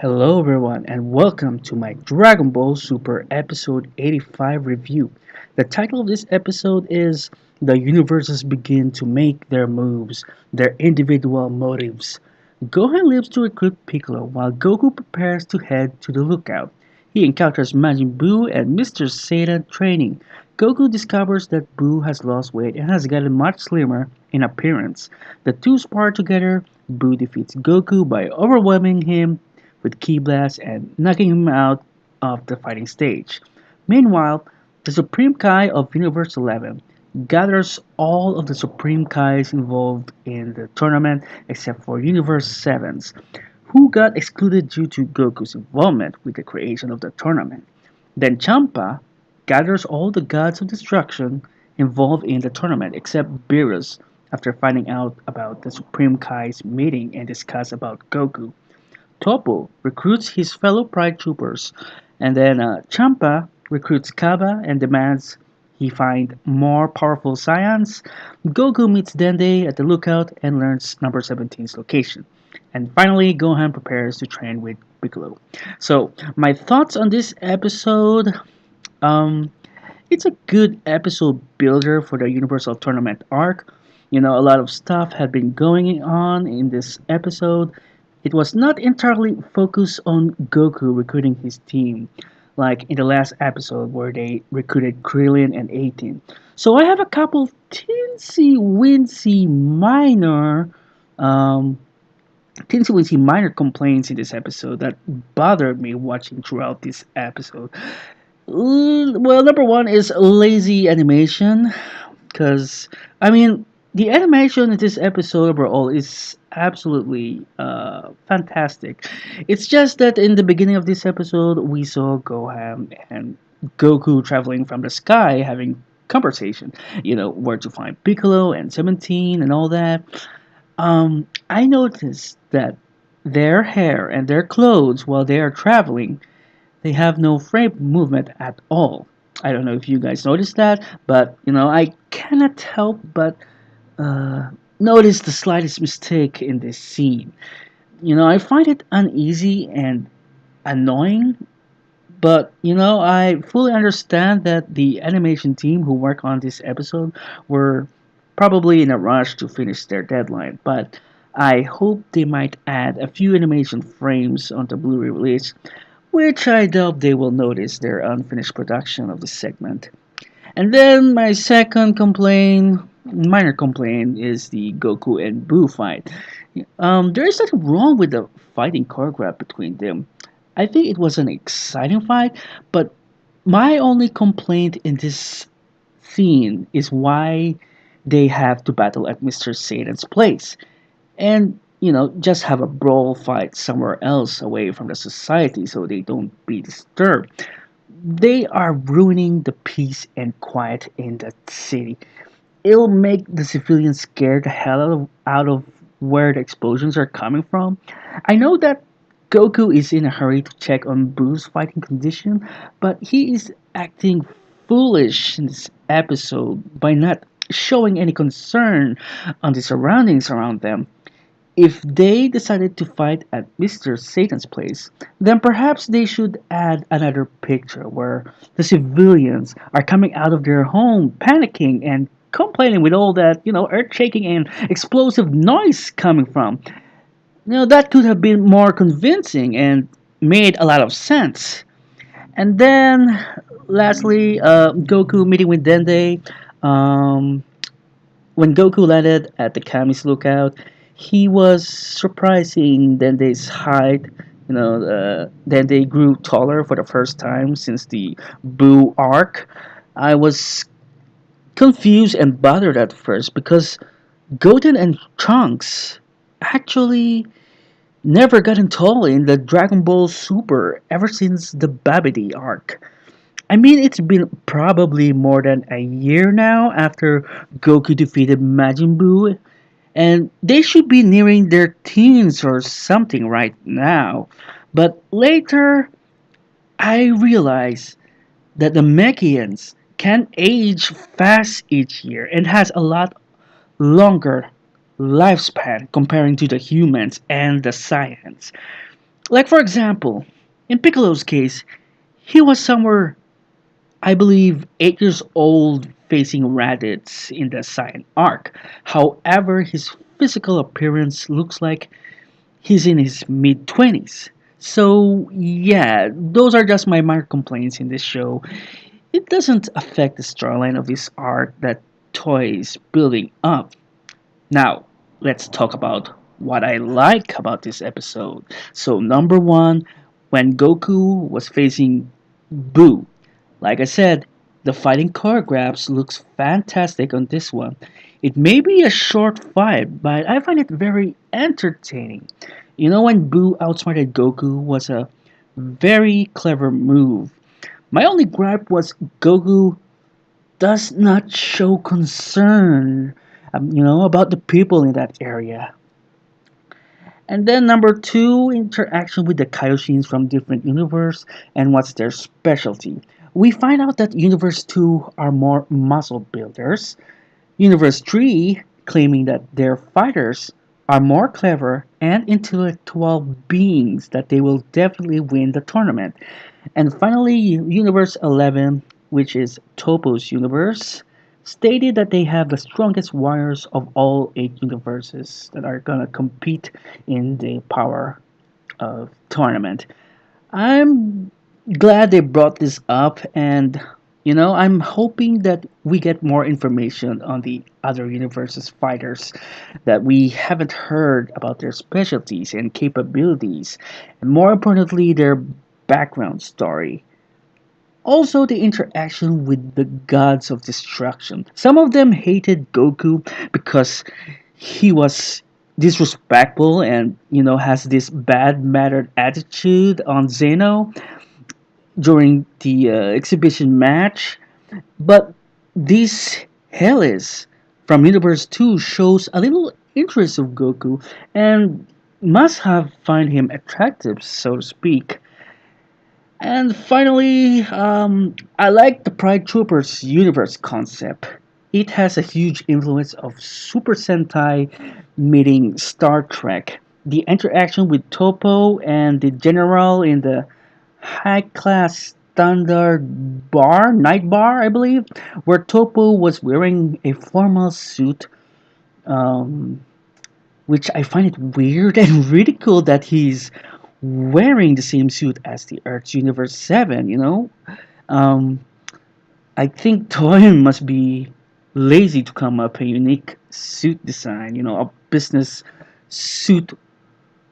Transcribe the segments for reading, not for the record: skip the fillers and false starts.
Hello everyone and welcome to my Dragon Ball Super episode 85 review. The title of this episode is The Universes Begin to Make Their Moves, Their Individual Motives. Gohan leaves to recruit Piccolo while Goku prepares to head to the lookout. He encounters Majin Buu and Mr. Satan training. Goku discovers that Buu has lost weight and has gotten much slimmer in appearance. The two spar together. Buu defeats Goku by overwhelming him with Ki Blast and knocking him out of the fighting stage. Meanwhile, the Supreme Kai of Universe 11 gathers all of the Supreme Kais involved in the tournament except for Universe 7's, who got excluded due to Goku's involvement with the creation of the tournament. Then Champa gathers all the gods of destruction involved in the tournament except Beerus after finding out about the Supreme Kai's meeting and discuss about Goku. Topo recruits his fellow Pride Troopers, and then Champa recruits Kaba and demands he find more powerful Saiyans. Goku meets Dende at the lookout and learns number 17's location. And finally, Gohan prepares to train with Piccolo. So, my thoughts on this episode. Um, it's a good episode builder for the Universal Tournament arc. A lot of stuff had been going on in this episode. It was not entirely focused on Goku recruiting his team, like in the last episode where they recruited Krillin and 18. So I have a couple teensy wincy um, minor complaints in this episode that bothered me watching throughout this episode. Well, number one is lazy animation, because the animation in this episode overall is absolutely fantastic. It's just that in the beginning of this episode, we saw Gohan and Goku traveling from the sky having conversation. Where to find Piccolo and 17 and all that. I noticed that their hair and their clothes while they are traveling, they have no frame movement at all. I don't know if you guys noticed that, but I cannot help but uh, notice the slightest mistake in this scene. I find it uneasy and annoying, but I fully understand that the animation team who worked on this episode were probably in a rush to finish their deadline. But I hope they might add a few animation frames on the Blu-ray release, which I doubt they will notice their unfinished production of this segment. And then my second minor complaint, is the Goku and Boo fight. There is nothing wrong with the fighting choreograph between them. I think it was an exciting fight, but my only complaint in this scene is why they have to battle at Mr. Satan's place. And, just have a brawl fight somewhere else away from the society so they don't be disturbed. They are ruining the peace and quiet in that city. It'll make the civilians scared the hell out of where the explosions are coming from. I know that Goku is in a hurry to check on Boo's fighting condition, but he is acting foolish in this episode by not showing any concern on the surroundings around them. If they decided to fight at Mr. Satan's place, then perhaps they should add another picture where the civilians are coming out of their home panicking and complaining with all that, earth shaking and explosive noise coming from. That could have been more convincing and made a lot of sense. And then, lastly, Goku meeting with Dende. Um, when Goku landed at the Kami's lookout, he was surprising Dende's height. Dende grew taller for the first time since the Boo arc. I was confused and bothered at first because Goten and Trunks actually never gotten tall in the Dragon Ball Super ever since the Babidi arc. It's been probably more than a year now after Goku defeated Majin Buu, and they should be nearing their teens or something right now. But later, I realized that the Mechians can age fast each year and has a lot longer lifespan comparing to the humans and the Saiyans. Like, for example, in Piccolo's case, he was somewhere, I believe, 8 years old facing Raditz in the Saiyan arc. However, his physical appearance looks like he's in his mid 20s. So, yeah, those are just my minor complaints in this show. It doesn't affect the storyline of this arc that Toy is building up. Now, let's talk about what I like about this episode. So, number one, when Goku was facing Boo, like I said, the fighting choreographs looks fantastic on this one. It may be a short fight, but I find it very entertaining. You know, when Boo outsmarted Goku was a very clever move. My only gripe was Goku does not show concern, about the people in that area. And then number two, interaction with the Kaioshin from different universe and what's their specialty. We find out that Universe 2 are more muscle builders. Universe 3 claiming that their fighters are more clever and intellectual beings that they will definitely win the tournament. And finally, Universe 11, which is Topo's universe, stated that they have the strongest warriors of all 8 universes that are gonna compete in the Power tournament. I'm glad they brought this up, and I'm hoping that we get more information on the other universes fighters that we haven't heard about their specialties and capabilities, and more importantly, their background story. Also, the interaction with the gods of destruction. Some of them hated Goku because he was disrespectful and has this bad mannered attitude on Zeno during the exhibition match. But this Hellis from Universe 2 shows a little interest of Goku and must have find him attractive, so to speak. And finally, I like the Pride Troopers universe concept. It has a huge influence of Super Sentai meeting Star Trek. The interaction with Topo and the General in the high class standard bar, night bar, I believe, where Topo was wearing a formal suit, um, which I find it weird and ridicule that he's wearing the same suit as the Earth's Universe 7. Um, I think Toy must be lazy to come up a unique suit design, a business suit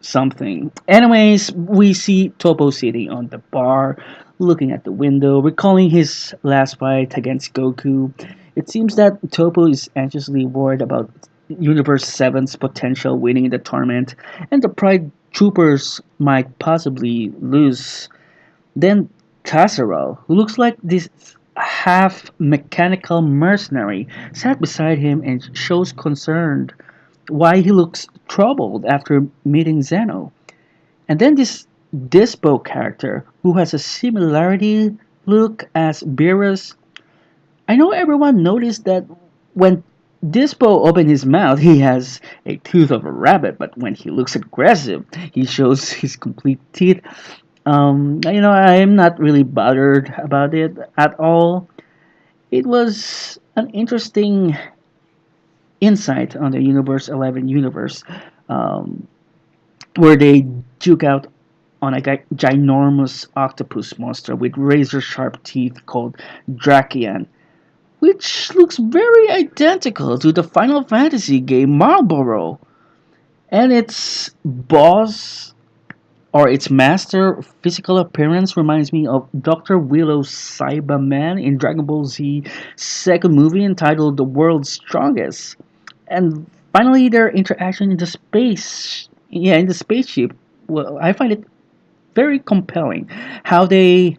something. Anyways, we see Topo sitting on the bar, looking at the window, recalling his last fight against Goku. It seems that Topo is anxiously worried about Universe 7's potential winning the tournament, and the Pride Troopers might possibly lose. Then Casserole, who looks like this half mechanical mercenary, sat beside him and shows concern why he looks troubled after meeting Zeno. And then this Dispo character, who has a similarity look as Beerus. I know everyone noticed that when Dispo opened his mouth, he has a tooth of a rabbit, but when he looks aggressive, he shows his complete teeth. I am not really bothered about it at all. It was an interesting insight on the Universe 11 universe, um, where they duke out on a ginormous octopus monster with razor sharp teeth called Drakian, which looks very identical to the Final Fantasy game Marlboro. And its boss or its master physical appearance reminds me of Dr. Willow's Cyberman in Dragon Ball Z second movie entitled The World's Strongest. And finally, their interaction in the space, yeah, in the spaceship. Well, I find it very compelling how they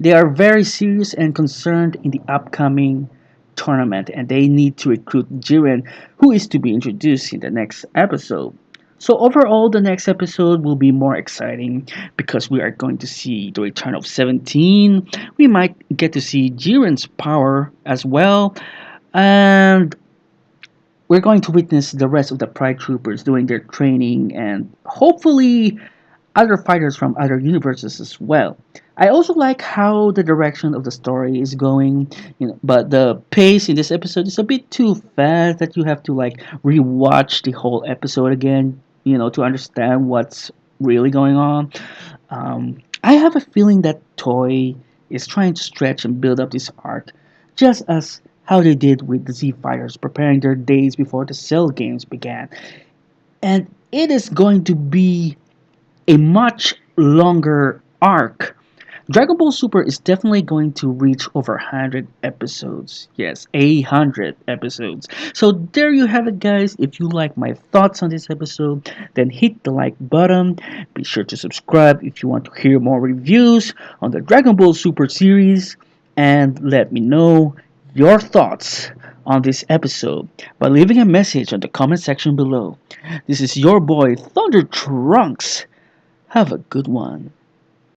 are very serious and concerned in the upcoming tournament, and they need to recruit Jiren, who is to be introduced in the next episode. So overall, the next episode will be more exciting because we are going to see the return of 17. We might get to see Jiren's power as well, and we're going to witness the rest of the Pride Troopers doing their training, and hopefully, other fighters from other universes as well. I also like how the direction of the story is going, but the pace in this episode is a bit too fast that you have to like rewatch the whole episode again, to understand what's really going on. I have a feeling that Toy is trying to stretch and build up this arc, just as how they did with the Z Fighters preparing their days before the Cell games began. And it is going to be a much longer arc. Dragon Ball Super is definitely going to reach over 100 episodes. Yes, 100 episodes. So there you have it, guys. If you like my thoughts on this episode, then hit the like button. Be sure to subscribe if you want to hear more reviews on the Dragon Ball Super series. And let me know your thoughts on this episode by leaving a message on the comment section below. This is your boy Thunder Trunks. Have a good one.